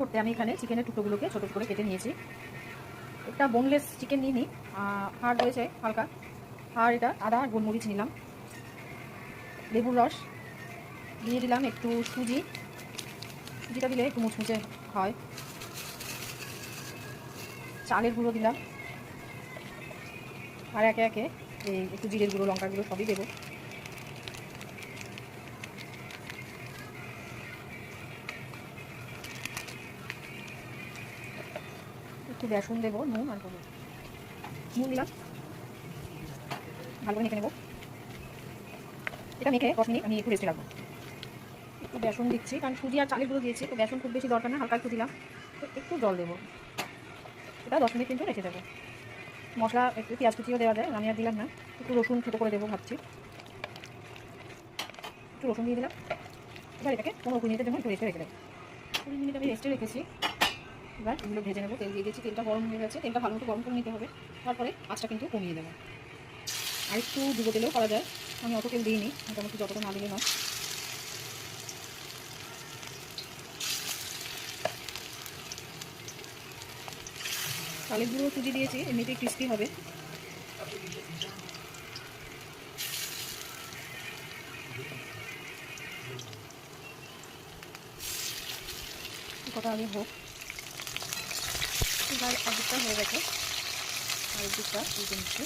করতে আমি এখানে চিকেনের টুকরোগুলোকে ছোট করে কেটে নিয়েছি। একটা বোনলেস চিকেন নিয়ে নিই, হাড় রয়েছে হালকা, আর এটা আদা আর গোলমরিচ নিলাম, লেবুর রস দিয়ে দিলাম, একটু সুজিটা দিলে একটু মুচমুচে হয়, চালের গুঁড়ো দিলাম, আর একে একে এই একটু জিরের গুঁড়ো, লঙ্কার গুঁড়ো সবই দেবো। একটু বেসন দেবো, নুন আর হলুদ, নুন দিলাম, ভালো করে মেখে নেবো। এটা মেখে 10 মিনিট আমি একটু রেস্টে রাখবো। একটু বেসন দিচ্ছি, কারণ সুজি আর চালের গুঁড়ো দিয়েছি, তো বেসন খুব বেশি দরকার না, হালকা একটু দিলাম, তো একটু জল দেবো। এটা 10 মিনিট কিন্তু রেখে দেবো। মশলা একটু পেঁয়াজ কুচিও দেওয়া যায়, আমি আর দিলাম না। একটু রসুন ছোটো করে দেবো ভাবছি, একটু রসুন দিয়ে দিলাম। এবার এটাকে 15-20 মিনিটের জন্য একটু রেস্টে রেখে দেবো। 20 মিনিট আমি রেস্টে রেখেছি। এবার এগুলো ভেজে নেবো। তেল দিয়ে দিয়েছি, তেলটা গরম হয়ে গেছে, তেলটা ভালো মতো গরম করে নিতে হবে। তারপরে আঁচটা কিন্তু কমিয়ে দেবো। আর একটু ডুবো তেলেও করা যায়, আমি অত তেল দিইনি, মোটামুটি যতটা না দিলে নয়। চালের গুঁড়ো সুজি দিয়েছি, এমনিতেই ক্রিস্পি হবে। কটা আগে হোক, এবার একদিকটা হয়ে গেছে, আরেক দিকটা উল্টে নিচ্ছি।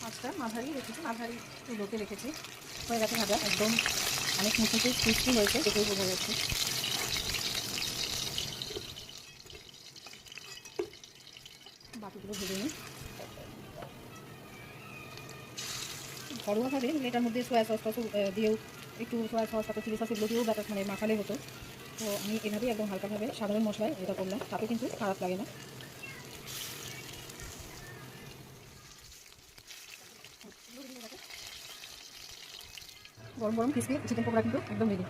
মাছটা মাঝারি রেখেছি, মাঝারি লোতে রেখেছি, হয়ে গেছে ভাজা, একদম অনেক মুচমুচে ক্রিস্পি হয়েছে, দেখেই বোঝা যাচ্ছে। বাকিগুলো ভেজে নিই। ঘরোয়াভাবে এটার মধ্যে সোয়া সস টস দিয়েও, একটু সোয়া সস তারপর চিলি সস এগুলো দিয়েও ব্যাটার মানে মাখালে হতো। তো আমি এভাবেই একদম হালকাভাবে সাধারণ মশলায় এটা করলাম, তাতে কিন্তু খারাপ লাগে না। গরম গরম ক্রিসপি চিকেন পকোড়া কিন্তু একদম রেডি।